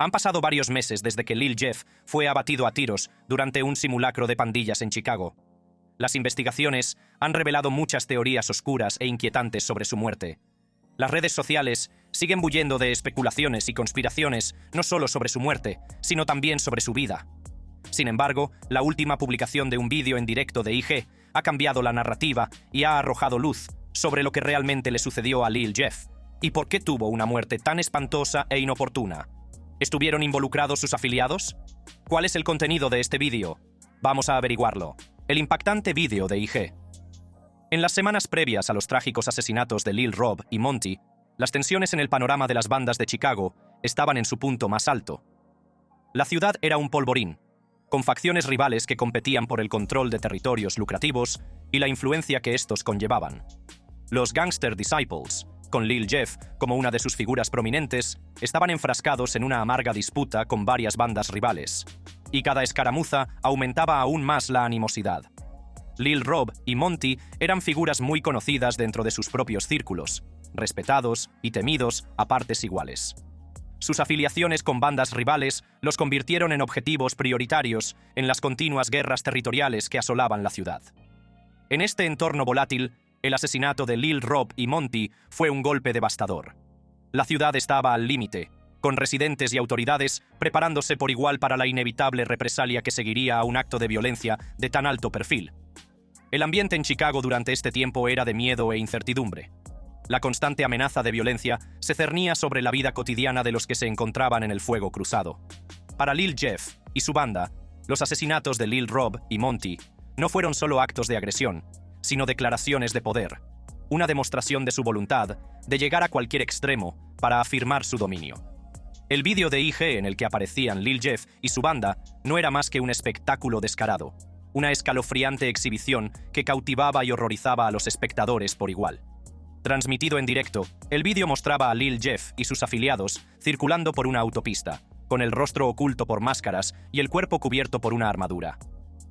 Han pasado varios meses desde que Lil Jeff fue abatido a tiros durante un simulacro de pandillas en Chicago. Las investigaciones han revelado muchas teorías oscuras e inquietantes sobre su muerte. Las redes sociales siguen bullendo de especulaciones y conspiraciones no solo sobre su muerte, sino también sobre su vida. Sin embargo, la última publicación de un vídeo en directo de IG ha cambiado la narrativa y ha arrojado luz sobre lo que realmente le sucedió a Lil Jeff y por qué tuvo una muerte tan espantosa e inoportuna. ¿Estuvieron involucrados sus afiliados? ¿Cuál es el contenido de este vídeo? Vamos a averiguarlo. El impactante vídeo de IG. En las semanas previas a los trágicos asesinatos de Lil Rob y Monty, las tensiones en el panorama de las bandas de Chicago estaban en su punto más alto. La ciudad era un polvorín, con facciones rivales que competían por el control de territorios lucrativos y la influencia que estos conllevaban. Los Gangster Disciples, con Lil Jeff como una de sus figuras prominentes, estaban enfrascados en una amarga disputa con varias bandas rivales, y cada escaramuza aumentaba aún más la animosidad. Lil Rob y Monty eran figuras muy conocidas dentro de sus propios círculos, respetados y temidos a partes iguales. Sus afiliaciones con bandas rivales los convirtieron en objetivos prioritarios en las continuas guerras territoriales que asolaban la ciudad. En este entorno volátil, el asesinato de Lil Rob y Monty fue un golpe devastador. La ciudad estaba al límite, con residentes y autoridades preparándose por igual para la inevitable represalia que seguiría a un acto de violencia de tan alto perfil. El ambiente en Chicago durante este tiempo era de miedo e incertidumbre. La constante amenaza de violencia se cernía sobre la vida cotidiana de los que se encontraban en el fuego cruzado. Para Lil Jeff y su banda, los asesinatos de Lil Rob y Monty no fueron solo actos de agresión, sino declaraciones de poder, una demostración de su voluntad de llegar a cualquier extremo para afirmar su dominio. El vídeo de IG en el que aparecían Lil Jeff y su banda no era más que un espectáculo descarado, una escalofriante exhibición que cautivaba y horrorizaba a los espectadores por igual. Transmitido en directo, el vídeo mostraba a Lil Jeff y sus afiliados circulando por una autopista, con el rostro oculto por máscaras y el cuerpo cubierto por una armadura.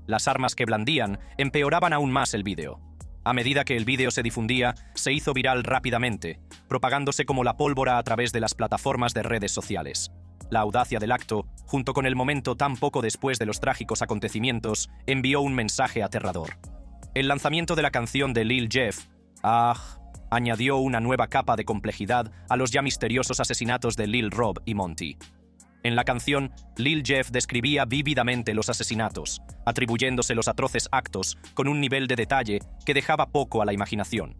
Las armas que blandían empeoraban aún más el vídeo. A medida que el vídeo se difundía, se hizo viral rápidamente, propagándose como la pólvora a través de las plataformas de redes sociales. La audacia del acto, junto con el momento tan poco después de los trágicos acontecimientos, envió un mensaje aterrador. El lanzamiento de la canción de Lil Jeff, añadió una nueva capa de complejidad a los ya misteriosos asesinatos de Lil Rob y Monty. En la canción, Lil Jeff describía vívidamente los asesinatos, atribuyéndose los atroces actos con un nivel de detalle que dejaba poco a la imaginación.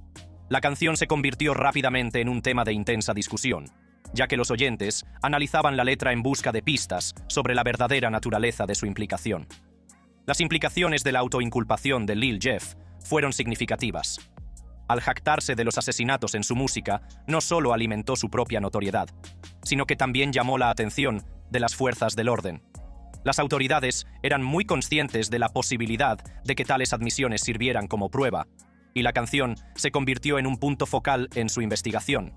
La canción se convirtió rápidamente en un tema de intensa discusión, ya que los oyentes analizaban la letra en busca de pistas sobre la verdadera naturaleza de su implicación. Las implicaciones de la autoinculpación de Lil Jeff fueron significativas. Al jactarse de los asesinatos en su música, no solo alimentó su propia notoriedad, sino que también llamó la atención de las fuerzas del orden. Las autoridades eran muy conscientes de la posibilidad de que tales admisiones sirvieran como prueba, y la canción se convirtió en un punto focal en su investigación.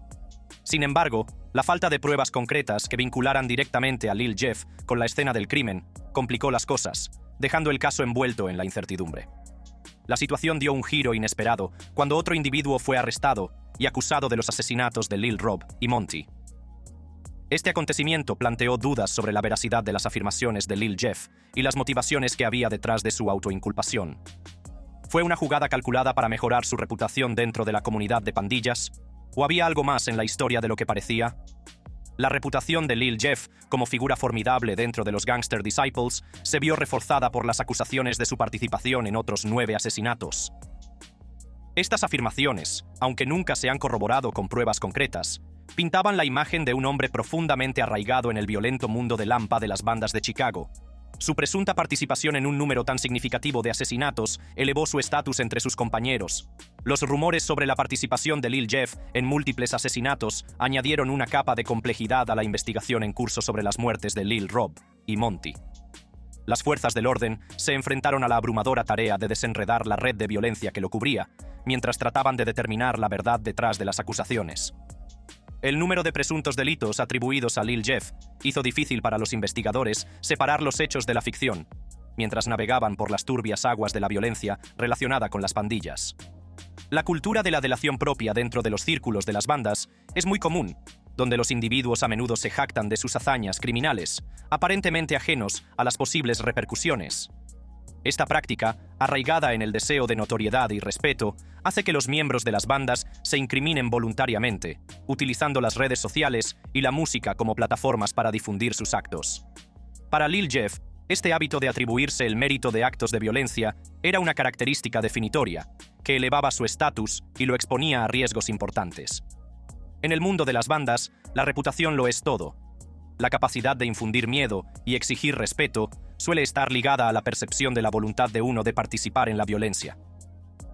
Sin embargo, la falta de pruebas concretas que vincularan directamente a Lil Jeff con la escena del crimen complicó las cosas, dejando el caso envuelto en la incertidumbre. La situación dio un giro inesperado cuando otro individuo fue arrestado y acusado de los asesinatos de Lil Rob y Monty. Este acontecimiento planteó dudas sobre la veracidad de las afirmaciones de Lil Jeff y las motivaciones que había detrás de su autoinculpación. ¿Fue una jugada calculada para mejorar su reputación dentro de la comunidad de pandillas? ¿O había algo más en la historia de lo que parecía? La reputación de Lil Jeff como figura formidable dentro de los Gangster Disciples se vio reforzada por las acusaciones de su participación en otros 9 asesinatos. Estas afirmaciones, aunque nunca se han corroborado con pruebas concretas, pintaban la imagen de un hombre profundamente arraigado en el violento mundo de Lampa de las bandas de Chicago. Su presunta participación en un número tan significativo de asesinatos elevó su estatus entre sus compañeros. Los rumores sobre la participación de Lil Jeff en múltiples asesinatos añadieron una capa de complejidad a la investigación en curso sobre las muertes de Lil Rob y Monty. Las fuerzas del orden se enfrentaron a la abrumadora tarea de desenredar la red de violencia que lo cubría, mientras trataban de determinar la verdad detrás de las acusaciones. El número de presuntos delitos atribuidos a Lil Jeff hizo difícil para los investigadores separar los hechos de la ficción, mientras navegaban por las turbias aguas de la violencia relacionada con las pandillas. La cultura de la delación propia dentro de los círculos de las bandas es muy común, donde los individuos a menudo se jactan de sus hazañas criminales, aparentemente ajenos a las posibles repercusiones. Esta práctica, arraigada en el deseo de notoriedad y respeto, hace que los miembros de las bandas se incriminen voluntariamente, utilizando las redes sociales y la música como plataformas para difundir sus actos. Para Lil Jeff, este hábito de atribuirse el mérito de actos de violencia era una característica definitoria, que elevaba su estatus y lo exponía a riesgos importantes. En el mundo de las bandas, la reputación lo es todo. La capacidad de infundir miedo y exigir respeto suele estar ligada a la percepción de la voluntad de uno de participar en la violencia.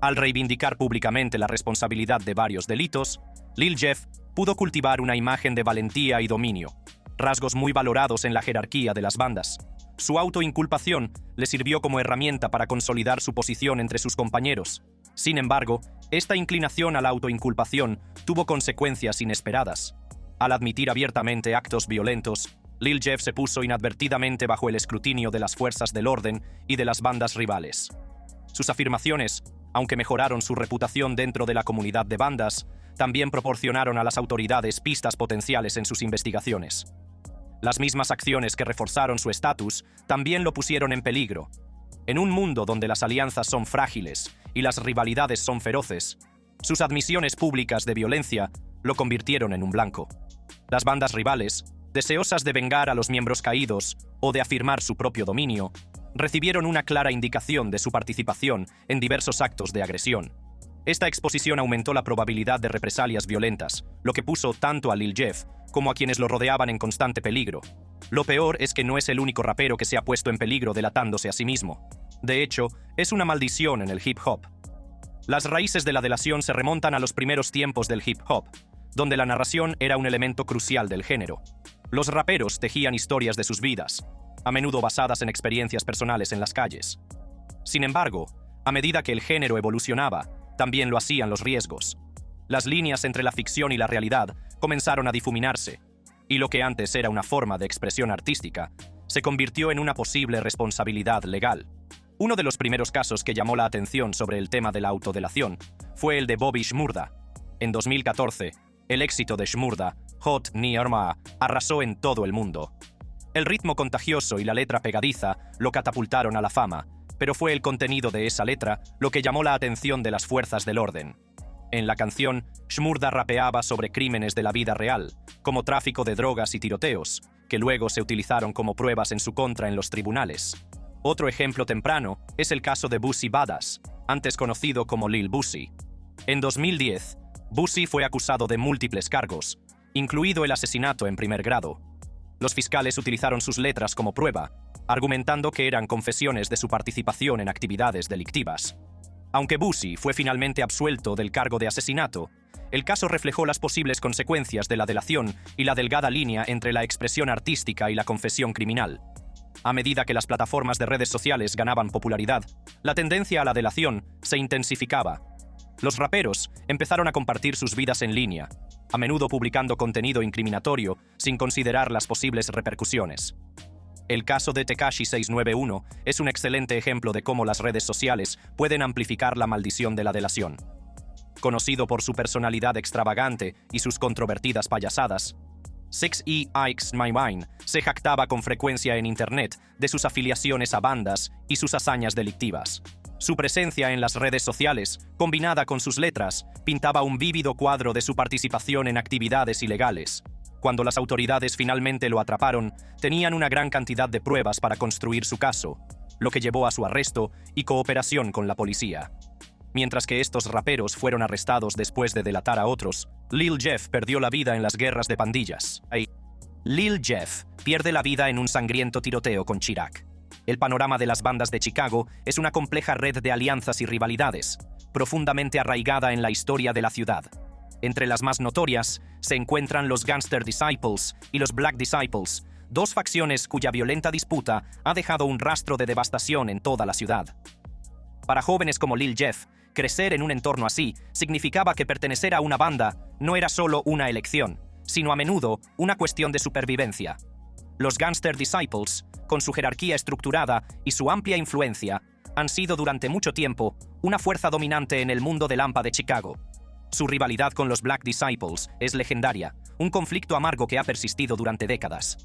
Al reivindicar públicamente la responsabilidad de varios delitos, Lil Jeff pudo cultivar una imagen de valentía y dominio, rasgos muy valorados en la jerarquía de las bandas. Su autoinculpación le sirvió como herramienta para consolidar su posición entre sus compañeros. Sin embargo, esta inclinación a la autoinculpación tuvo consecuencias inesperadas. Al admitir abiertamente actos violentos, Lil Jeff se puso inadvertidamente bajo el escrutinio de las fuerzas del orden y de las bandas rivales. Sus afirmaciones, aunque mejoraron su reputación dentro de la comunidad de bandas, también proporcionaron a las autoridades pistas potenciales en sus investigaciones. Las mismas acciones que reforzaron su estatus también lo pusieron en peligro. En un mundo donde las alianzas son frágiles y las rivalidades son feroces, sus admisiones públicas de violencia lo convirtieron en un blanco. Las bandas rivales, deseosas de vengar a los miembros caídos o de afirmar su propio dominio, recibieron una clara indicación de su participación en diversos actos de agresión. Esta exposición aumentó la probabilidad de represalias violentas, lo que puso tanto a Lil Jeff como a quienes lo rodeaban en constante peligro. Lo peor es que no es el único rapero que se ha puesto en peligro delatándose a sí mismo. De hecho, es una maldición en el hip hop. Las raíces de la delación se remontan a los primeros tiempos del hip hop, donde la narración era un elemento crucial del género. Los raperos tejían historias de sus vidas, a menudo basadas en experiencias personales en las calles. Sin embargo, a medida que el género evolucionaba, también lo hacían los riesgos. Las líneas entre la ficción y la realidad comenzaron a difuminarse, y lo que antes era una forma de expresión artística se convirtió en una posible responsabilidad legal. Uno de los primeros casos que llamó la atención sobre el tema de la autodelación fue el de Bobby Shmurda. En 2014, el éxito de Shmurda, Hot Ni Arma, arrasó en todo el mundo. El ritmo contagioso y la letra pegadiza lo catapultaron a la fama, pero fue el contenido de esa letra lo que llamó la atención de las fuerzas del orden. En la canción, Shmurda rapeaba sobre crímenes de la vida real, como tráfico de drogas y tiroteos, que luego se utilizaron como pruebas en su contra en los tribunales. Otro ejemplo temprano es el caso de Boosie Badass, antes conocido como Lil Boosie. En 2010, Boosie fue acusado de múltiples cargos, incluido el asesinato en primer grado. Los fiscales utilizaron sus letras como prueba, argumentando que eran confesiones de su participación en actividades delictivas. Aunque Boosie fue finalmente absuelto del cargo de asesinato, el caso reflejó las posibles consecuencias de la delación y la delgada línea entre la expresión artística y la confesión criminal. A medida que las plataformas de redes sociales ganaban popularidad, la tendencia a la delación se intensificaba. Los raperos empezaron a compartir sus vidas en línea, a menudo publicando contenido incriminatorio sin considerar las posibles repercusiones. El caso de Tekashi 691 es un excelente ejemplo de cómo las redes sociales pueden amplificar la maldición de la delación. Conocido por su personalidad extravagante y sus controvertidas payasadas, 6ix9ine se jactaba con frecuencia en Internet de sus afiliaciones a bandas y sus hazañas delictivas. Su presencia en las redes sociales, combinada con sus letras, pintaba un vívido cuadro de su participación en actividades ilegales. Cuando las autoridades finalmente lo atraparon, tenían una gran cantidad de pruebas para construir su caso, lo que llevó a su arresto y cooperación con la policía. Mientras que estos raperos fueron arrestados después de delatar a otros, Lil Jeff perdió la vida en las guerras de pandillas. Lil Jeff pierde la vida en un sangriento tiroteo con Chirac. El panorama de las bandas de Chicago es una compleja red de alianzas y rivalidades, profundamente arraigada en la historia de la ciudad. Entre las más notorias se encuentran los Gangster Disciples y los Black Disciples, dos facciones cuya violenta disputa ha dejado un rastro de devastación en toda la ciudad. Para jóvenes como Lil Jeff, crecer en un entorno así significaba que pertenecer a una banda no era solo una elección, sino a menudo una cuestión de supervivencia. Los Gangster Disciples, con su jerarquía estructurada y su amplia influencia, han sido durante mucho tiempo una fuerza dominante en el mundo del AMPA de Chicago. Su rivalidad con los Black Disciples es legendaria, un conflicto amargo que ha persistido durante décadas.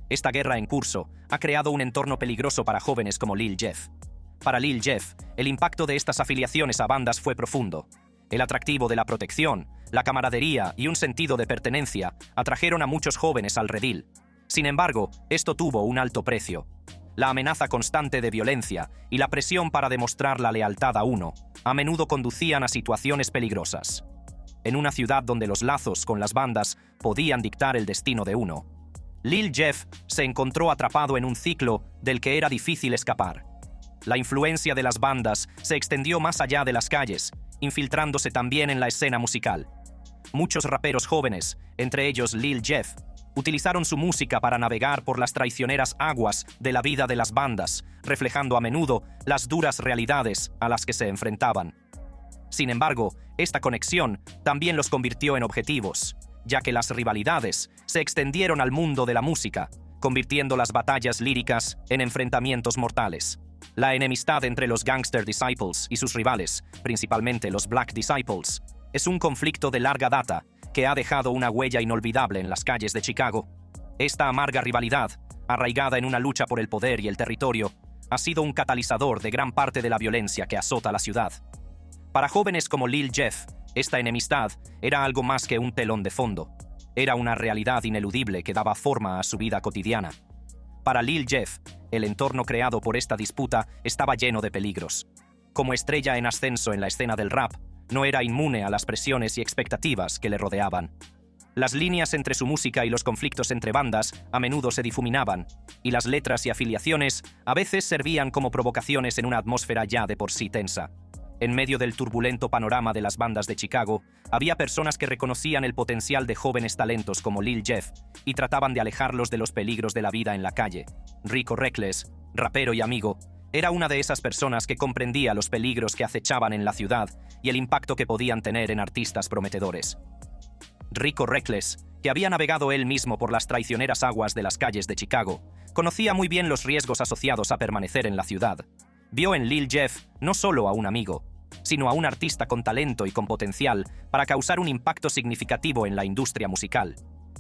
Esta guerra en curso ha creado un entorno peligroso para jóvenes como Lil Jeff. Para Lil Jeff, el impacto de estas afiliaciones a bandas fue profundo. El atractivo de la protección, la camaradería y un sentido de pertenencia atrajeron a muchos jóvenes al redil. Sin embargo, esto tuvo un alto precio. La amenaza constante de violencia y la presión para demostrar la lealtad a uno a menudo conducían a situaciones peligrosas. En una ciudad donde los lazos con las bandas podían dictar el destino de uno, Lil Jeff se encontró atrapado en un ciclo del que era difícil escapar. La influencia de las bandas se extendió más allá de las calles, infiltrándose también en la escena musical. Muchos raperos jóvenes, entre ellos Lil Jeff, utilizaron su música para navegar por las traicioneras aguas de la vida de las bandas, reflejando a menudo las duras realidades a las que se enfrentaban. Sin embargo, esta conexión también los convirtió en objetivos, ya que las rivalidades se extendieron al mundo de la música, convirtiendo las batallas líricas en enfrentamientos mortales. La enemistad entre los Gangster Disciples y sus rivales, principalmente los Black Disciples, es un conflicto de larga data que ha dejado una huella inolvidable en las calles de Chicago. Esta amarga rivalidad, arraigada en una lucha por el poder y el territorio, ha sido un catalizador de gran parte de la violencia que azota la ciudad. Para jóvenes como Lil Jeff, esta enemistad era algo más que un telón de fondo. Era una realidad ineludible que daba forma a su vida cotidiana. Para Lil Jeff, el entorno creado por esta disputa estaba lleno de peligros. Como estrella en ascenso en la escena del rap, no era inmune a las presiones y expectativas que le rodeaban. Las líneas entre su música y los conflictos entre bandas a menudo se difuminaban, y las letras y afiliaciones a veces servían como provocaciones en una atmósfera ya de por sí tensa. En medio del turbulento panorama de las bandas de Chicago, había personas que reconocían el potencial de jóvenes talentos como Lil Jeff y trataban de alejarlos de los peligros de la vida en la calle. Rico Reckless, rapero y amigo, era una de esas personas que comprendía los peligros que acechaban en la ciudad y el impacto que podían tener en artistas prometedores. Rico Reckless, que había navegado él mismo por las traicioneras aguas de las calles de Chicago, conocía muy bien los riesgos asociados a permanecer en la ciudad. Vio en Lil Jeff no solo a un amigo, sino a un artista con talento y con potencial para causar un impacto significativo en la industria musical.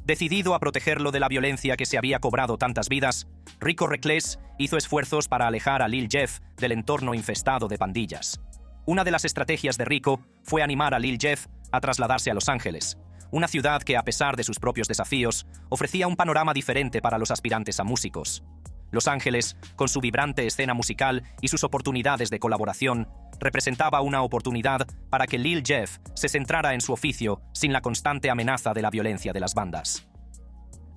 Decidido a protegerlo de la violencia que se había cobrado tantas vidas, Rico Reckless hizo esfuerzos para alejar a Lil Jeff del entorno infestado de pandillas. Una de las estrategias de Rico fue animar a Lil Jeff a trasladarse a Los Ángeles, una ciudad que, a pesar de sus propios desafíos, ofrecía un panorama diferente para los aspirantes a músicos. Los Ángeles, con su vibrante escena musical y sus oportunidades de colaboración, representaba una oportunidad para que Lil Jeff se centrara en su oficio sin la constante amenaza de la violencia de las bandas.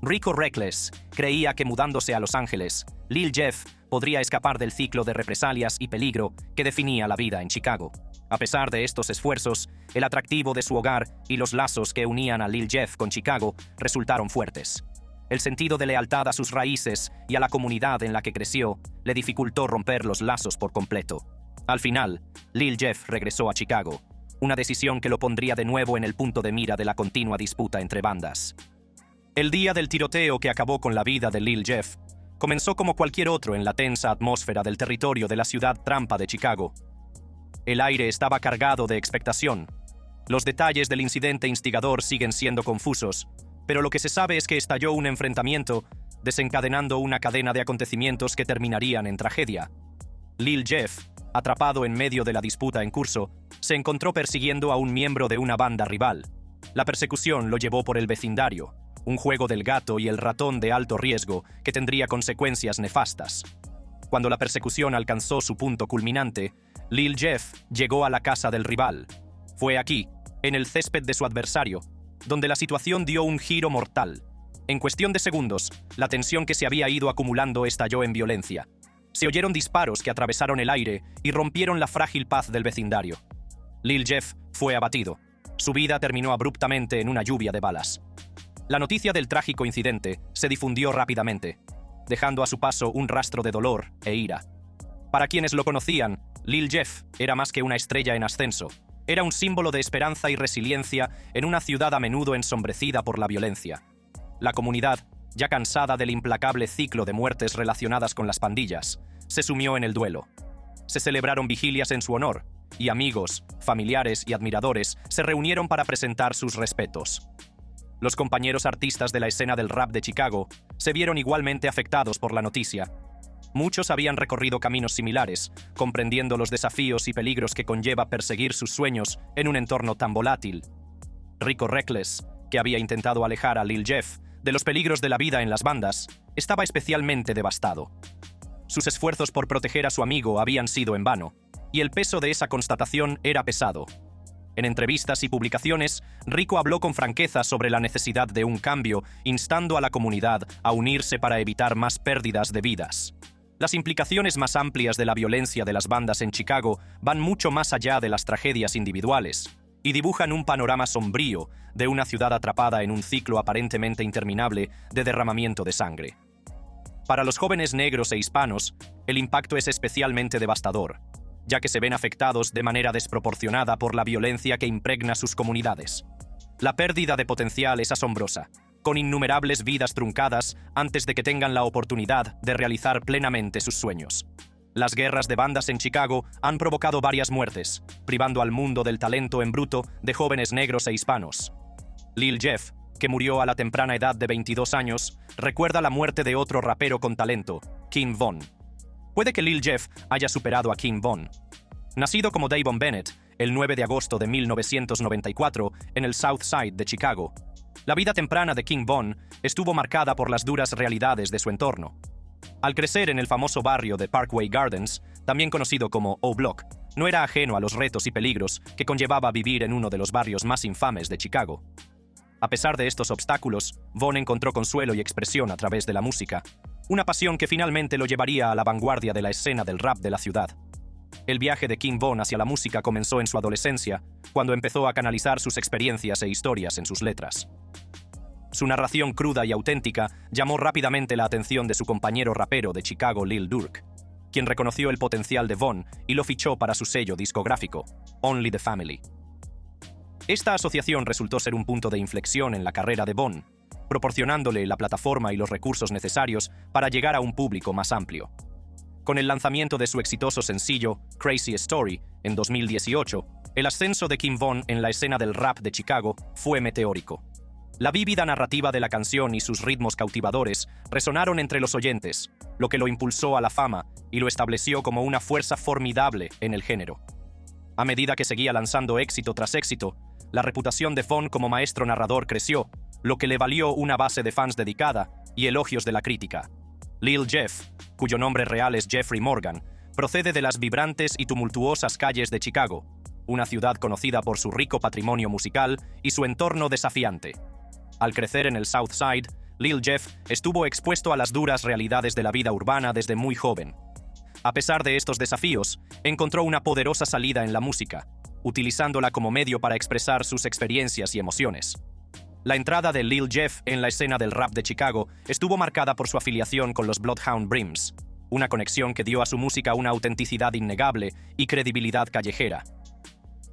Rico Reckless creía que mudándose a Los Ángeles, Lil Jeff podría escapar del ciclo de represalias y peligro que definía la vida en Chicago. A pesar de estos esfuerzos, el atractivo de su hogar y los lazos que unían a Lil Jeff con Chicago resultaron fuertes. El sentido de lealtad a sus raíces y a la comunidad en la que creció le dificultó romper los lazos por completo. Al final, Lil Jeff regresó a Chicago, una decisión que lo pondría de nuevo en el punto de mira de la continua disputa entre bandas. El día del tiroteo que acabó con la vida de Lil Jeff comenzó como cualquier otro en la tensa atmósfera del territorio de la ciudad trampa de Chicago. El aire estaba cargado de expectación. Los detalles del incidente instigador siguen siendo confusos, pero lo que se sabe es que estalló un enfrentamiento, desencadenando una cadena de acontecimientos que terminarían en tragedia. Lil Jeff, atrapado en medio de la disputa en curso, se encontró persiguiendo a un miembro de una banda rival. La persecución lo llevó por el vecindario, un juego del gato y el ratón de alto riesgo que tendría consecuencias nefastas. Cuando la persecución alcanzó su punto culminante, Lil Jeff llegó a la casa del rival. Fue aquí, en el césped de su adversario, donde la situación dio un giro mortal. En cuestión de segundos, la tensión que se había ido acumulando estalló en violencia. Se oyeron disparos que atravesaron el aire y rompieron la frágil paz del vecindario. Lil Jeff fue abatido. Su vida terminó abruptamente en una lluvia de balas. La noticia del trágico incidente se difundió rápidamente, dejando a su paso un rastro de dolor e ira. Para quienes lo conocían, Lil Jeff era más que una estrella en ascenso. Era un símbolo de esperanza y resiliencia en una ciudad a menudo ensombrecida por la violencia. La comunidad, ya cansada del implacable ciclo de muertes relacionadas con las pandillas, se sumió en el duelo. Se celebraron vigilias en su honor, y amigos, familiares y admiradores se reunieron para presentar sus respetos. Los compañeros artistas de la escena del rap de Chicago se vieron igualmente afectados por la noticia. Muchos habían recorrido caminos similares, comprendiendo los desafíos y peligros que conlleva perseguir sus sueños en un entorno tan volátil. Rico Reckless, que había intentado alejar a Lil Jeff de los peligros de la vida en las bandas, estaba especialmente devastado. Sus esfuerzos por proteger a su amigo habían sido en vano, y el peso de esa constatación era pesado. En entrevistas y publicaciones, Rico habló con franqueza sobre la necesidad de un cambio, instando a la comunidad a unirse para evitar más pérdidas de vidas. Las implicaciones más amplias de la violencia de las bandas en Chicago van mucho más allá de las tragedias individuales y dibujan un panorama sombrío de una ciudad atrapada en un ciclo aparentemente interminable de derramamiento de sangre. Para los jóvenes negros e hispanos, el impacto es especialmente devastador, ya que se ven afectados de manera desproporcionada por la violencia que impregna sus comunidades. La pérdida de potencial es asombrosa, con innumerables vidas truncadas antes de que tengan la oportunidad de realizar plenamente sus sueños. Las guerras de bandas en Chicago han provocado varias muertes, privando al mundo del talento en bruto de jóvenes negros e hispanos. Lil Jeff, que murió a la temprana edad de 22 años, recuerda la muerte de otro rapero con talento, King Von. Puede que Lil Jeff haya superado a King Von. Nacido como Davon Bennett el 9 de agosto de 1994 en el South Side de Chicago, la vida temprana de King Von estuvo marcada por las duras realidades de su entorno. Al crecer en el famoso barrio de Parkway Gardens, también conocido como O-Block, no era ajeno a los retos y peligros que conllevaba vivir en uno de los barrios más infames de Chicago. A pesar de estos obstáculos, Von encontró consuelo y expresión a través de la música, una pasión que finalmente lo llevaría a la vanguardia de la escena del rap de la ciudad. El viaje de King Von hacia la música comenzó en su adolescencia, cuando empezó a canalizar sus experiencias e historias en sus letras. Su narración cruda y auténtica llamó rápidamente la atención de su compañero rapero de Chicago, Lil Durk, quien reconoció el potencial de Von y lo fichó para su sello discográfico, Only the Family. Esta asociación resultó ser un punto de inflexión en la carrera de Von, proporcionándole la plataforma y los recursos necesarios para llegar a un público más amplio. Con el lanzamiento de su exitoso sencillo, Crazy Story, en 2018, el ascenso de King Von en la escena del rap de Chicago fue meteórico. La vívida narrativa de la canción y sus ritmos cautivadores resonaron entre los oyentes, lo que lo impulsó a la fama y lo estableció como una fuerza formidable en el género. A medida que seguía lanzando éxito tras éxito, la reputación de Von como maestro narrador creció, lo que le valió una base de fans dedicada y elogios de la crítica. Lil Jeff, cuyo nombre real es Jeffrey Morgan, procede de las vibrantes y tumultuosas calles de Chicago, una ciudad conocida por su rico patrimonio musical y su entorno desafiante. Al crecer en el South Side, Lil Jeff estuvo expuesto a las duras realidades de la vida urbana desde muy joven. A pesar de estos desafíos, encontró una poderosa salida en la música, utilizándola como medio para expresar sus experiencias y emociones. La entrada de Lil Jeff en la escena del rap de Chicago estuvo marcada por su afiliación con los Bloodhound Brims, una conexión que dio a su música una autenticidad innegable y credibilidad callejera.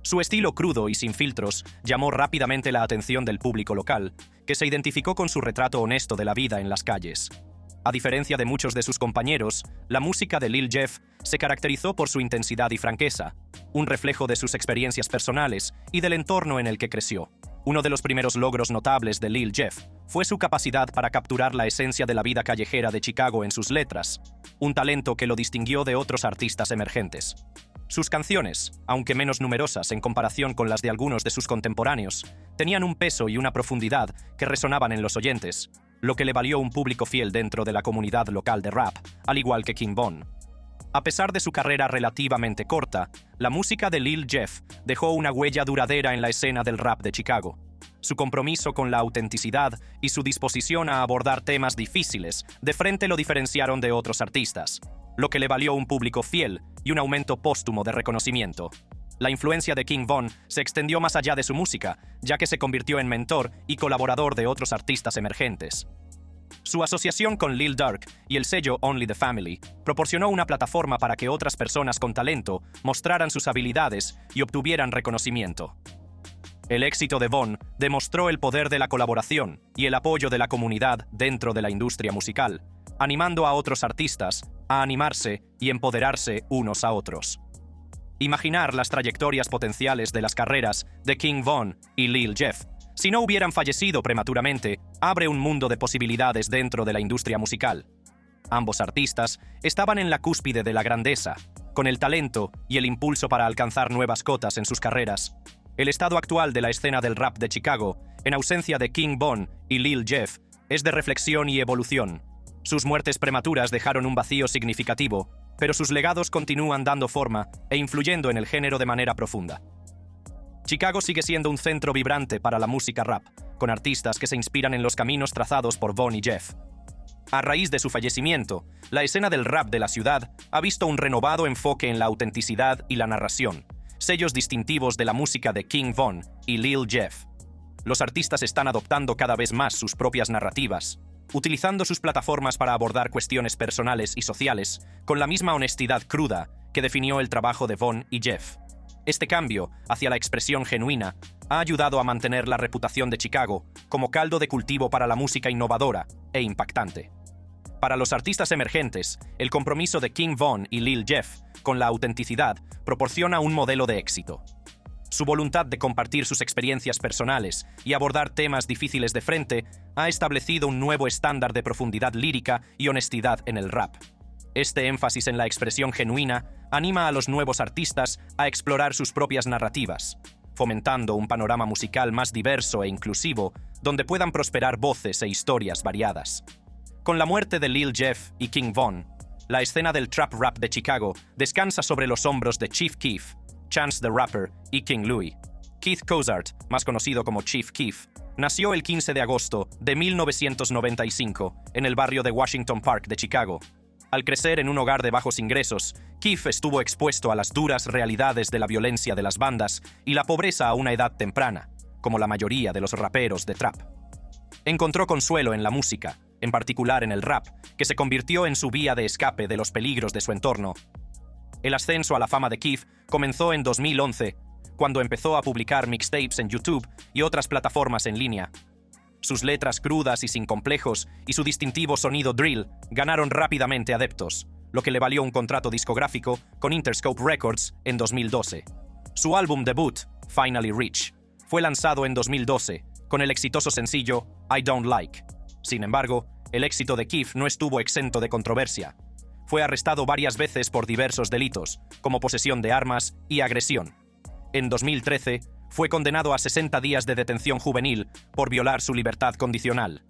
Su estilo crudo y sin filtros llamó rápidamente la atención del público local, que se identificó con su retrato honesto de la vida en las calles. A diferencia de muchos de sus compañeros, la música de Lil Jeff se caracterizó por su intensidad y franqueza, un reflejo de sus experiencias personales y del entorno en el que creció. Uno de los primeros logros notables de Lil Jeff fue su capacidad para capturar la esencia de la vida callejera de Chicago en sus letras, un talento que lo distinguió de otros artistas emergentes. Sus canciones, aunque menos numerosas en comparación con las de algunos de sus contemporáneos, tenían un peso y una profundidad que resonaban en los oyentes, lo que le valió un público fiel dentro de la comunidad local de rap, al igual que King Von. A pesar de su carrera relativamente corta, la música de Lil Jeff dejó una huella duradera en la escena del rap de Chicago. Su compromiso con la autenticidad y su disposición a abordar temas difíciles de frente lo diferenciaron de otros artistas, lo que le valió un público fiel y un aumento póstumo de reconocimiento. La influencia de King Von se extendió más allá de su música, ya que se convirtió en mentor y colaborador de otros artistas emergentes. Su asociación con Lil Durk y el sello Only the Family proporcionó una plataforma para que otras personas con talento mostraran sus habilidades y obtuvieran reconocimiento. El éxito de Von demostró el poder de la colaboración y el apoyo de la comunidad dentro de la industria musical, animando a otros artistas a animarse y empoderarse unos a otros. Imaginar las trayectorias potenciales de las carreras de King Von y Lil Jeff, si no hubieran fallecido prematuramente, abre un mundo de posibilidades dentro de la industria musical. Ambos artistas estaban en la cúspide de la grandeza, con el talento y el impulso para alcanzar nuevas cotas en sus carreras. El estado actual de la escena del rap de Chicago, en ausencia de King Von y Lil Jeff, es de reflexión y evolución. Sus muertes prematuras dejaron un vacío significativo, pero sus legados continúan dando forma e influyendo en el género de manera profunda. Chicago sigue siendo un centro vibrante para la música rap, con artistas que se inspiran en los caminos trazados por Von y Jeff. A raíz de su fallecimiento, la escena del rap de la ciudad ha visto un renovado enfoque en la autenticidad y la narración, sellos distintivos de la música de King Von y Lil Jeff. Los artistas están adoptando cada vez más sus propias narrativas, utilizando sus plataformas para abordar cuestiones personales y sociales con la misma honestidad cruda que definió el trabajo de Von y Jeff. Este cambio hacia la expresión genuina ha ayudado a mantener la reputación de Chicago como caldo de cultivo para la música innovadora e impactante. Para los artistas emergentes, el compromiso de King Von y Lil Jeff con la autenticidad proporciona un modelo de éxito. Su voluntad de compartir sus experiencias personales y abordar temas difíciles de frente ha establecido un nuevo estándar de profundidad lírica y honestidad en el rap. Este énfasis en la expresión genuina anima a los nuevos artistas a explorar sus propias narrativas, fomentando un panorama musical más diverso e inclusivo donde puedan prosperar voces e historias variadas. Con la muerte de Lil Jeff y King Von, la escena del trap rap de Chicago descansa sobre los hombros de Chief Keef, Chance the Rapper y King Louie. Keith Cozart, más conocido como Chief Keef, nació el 15 de agosto de 1995 en el barrio de Washington Park de Chicago. Al crecer en un hogar de bajos ingresos, Keef estuvo expuesto a las duras realidades de la violencia de las bandas y la pobreza a una edad temprana, como la mayoría de los raperos de trap. Encontró consuelo en la música, en particular en el rap, que se convirtió en su vía de escape de los peligros de su entorno. El ascenso a la fama de Keef comenzó en 2011, cuando empezó a publicar mixtapes en YouTube y otras plataformas en línea. Sus letras crudas y sin complejos y su distintivo sonido drill ganaron rápidamente adeptos, lo que le valió un contrato discográfico con Interscope Records en 2012. Su álbum debut, Finally Rich, fue lanzado en 2012 con el exitoso sencillo I Don't Like. Sin embargo, el éxito de Keef no estuvo exento de controversia. Fue arrestado varias veces por diversos delitos, como posesión de armas y agresión. En 2013, fue condenado a 60 días de detención juvenil por violar su libertad condicional.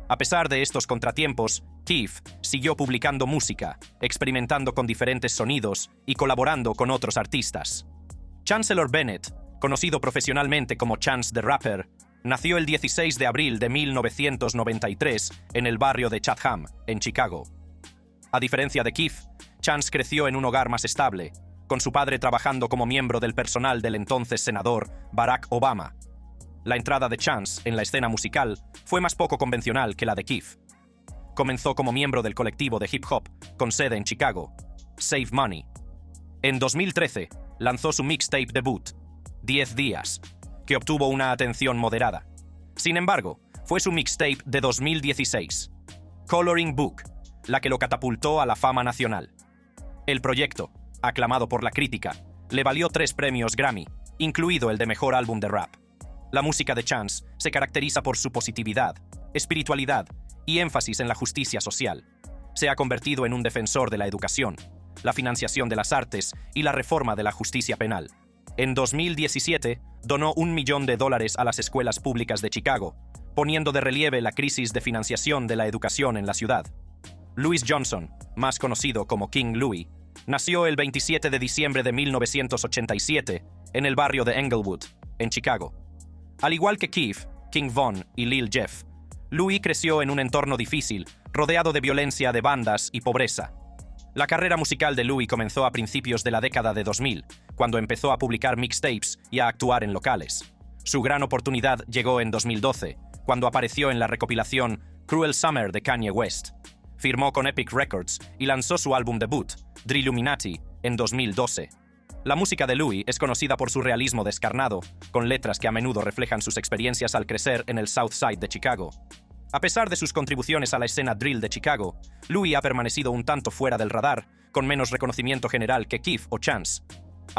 A pesar de estos contratiempos, Keef siguió publicando música, experimentando con diferentes sonidos y colaborando con otros artistas. Chancellor Bennett, conocido profesionalmente como Chance the Rapper, nació el 16 de abril de 1993 en el barrio de Chatham, en Chicago. A diferencia de Keef, Chance creció en un hogar más estable, con su padre trabajando como miembro del personal del entonces senador Barack Obama. La entrada de Chance en la escena musical fue más poco convencional que la de Keef. Comenzó como miembro del colectivo de hip hop con sede en Chicago, Save Money. En 2013, lanzó su mixtape debut, 10 días, que obtuvo una atención moderada. Sin embargo, fue su mixtape de 2016, Coloring Book, la que lo catapultó a la fama nacional. El proyecto, aclamado por la crítica, le valió 3 premios Grammy, incluido el de Mejor Álbum de Rap. La música de Chance se caracteriza por su positividad, espiritualidad y énfasis en la justicia social. Se ha convertido en un defensor de la educación, la financiación de las artes y la reforma de la justicia penal. En 2017, donó $1 millón a las escuelas públicas de Chicago, poniendo de relieve la crisis de financiación de la educación en la ciudad. Louis Johnson, más conocido como King Louie, nació el 27 de diciembre de 1987 en el barrio de Englewood, en Chicago. Al igual que Keef, King Von y Lil Jeff, Louie creció en un entorno difícil, rodeado de violencia de bandas y pobreza. La carrera musical de Louie comenzó a principios de la década de 2000, cuando empezó a publicar mixtapes y a actuar en locales. Su gran oportunidad llegó en 2012, cuando apareció en la recopilación Cruel Summer de Kanye West. Firmó con Epic Records y lanzó su álbum debut, Drilluminati, en 2012. La música de Louie es conocida por su realismo descarnado, con letras que a menudo reflejan sus experiencias al crecer en el South Side de Chicago. A pesar de sus contribuciones a la escena drill de Chicago, Louie ha permanecido un tanto fuera del radar, con menos reconocimiento general que Keef o Chance.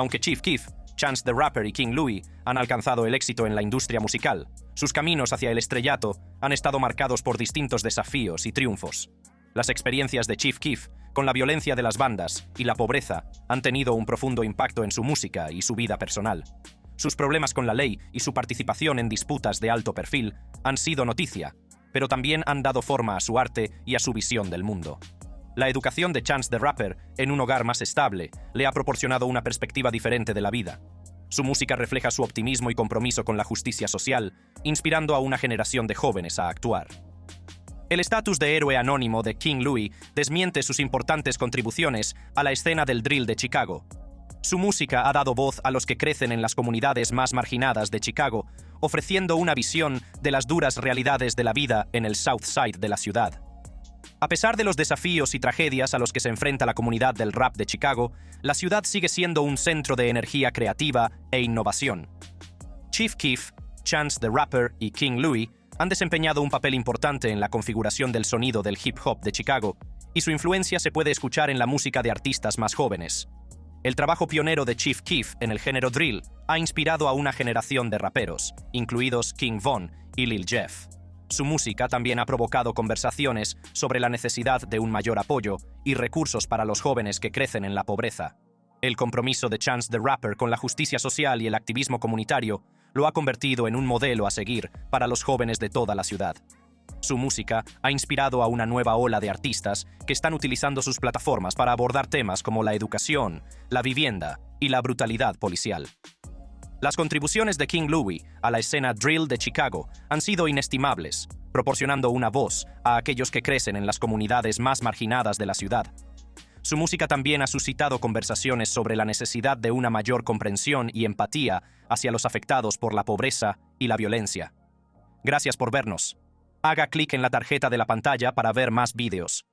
Aunque Chief Keef, Chance the Rapper y King Louie han alcanzado el éxito en la industria musical, sus caminos hacia el estrellato han estado marcados por distintos desafíos y triunfos. Las experiencias de Chief Keef con la violencia de las bandas y la pobreza han tenido un profundo impacto en su música y su vida personal. Sus problemas con la ley y su participación en disputas de alto perfil han sido noticia, pero también han dado forma a su arte y a su visión del mundo. La educación de Chance the Rapper en un hogar más estable le ha proporcionado una perspectiva diferente de la vida. Su música refleja su optimismo y compromiso con la justicia social, inspirando a una generación de jóvenes a actuar. El estatus de héroe anónimo de King Louie desmiente sus importantes contribuciones a la escena del drill de Chicago. Su música ha dado voz a los que crecen en las comunidades más marginadas de Chicago, ofreciendo una visión de las duras realidades de la vida en el South Side de la ciudad. A pesar de los desafíos y tragedias a los que se enfrenta la comunidad del rap de Chicago, la ciudad sigue siendo un centro de energía creativa e innovación. Chief Keef, Chance the Rapper y King Louie han desempeñado un papel importante en la configuración del sonido del hip hop de Chicago, y su influencia se puede escuchar en la música de artistas más jóvenes. El trabajo pionero de Chief Keef en el género drill ha inspirado a una generación de raperos, incluidos King Von y Lil Jeff. Su música también ha provocado conversaciones sobre la necesidad de un mayor apoyo y recursos para los jóvenes que crecen en la pobreza. El compromiso de Chance the Rapper con la justicia social y el activismo comunitario lo ha convertido en un modelo a seguir para los jóvenes de toda la ciudad. Su música ha inspirado a una nueva ola de artistas que están utilizando sus plataformas para abordar temas como la educación, la vivienda y la brutalidad policial. Las contribuciones de King Louie a la escena drill de Chicago han sido inestimables, proporcionando una voz a aquellos que crecen en las comunidades más marginadas de la ciudad. Su música también ha suscitado conversaciones sobre la necesidad de una mayor comprensión y empatía hacia los afectados por la pobreza y la violencia. Gracias por vernos. Haga clic en la tarjeta de la pantalla para ver más vídeos.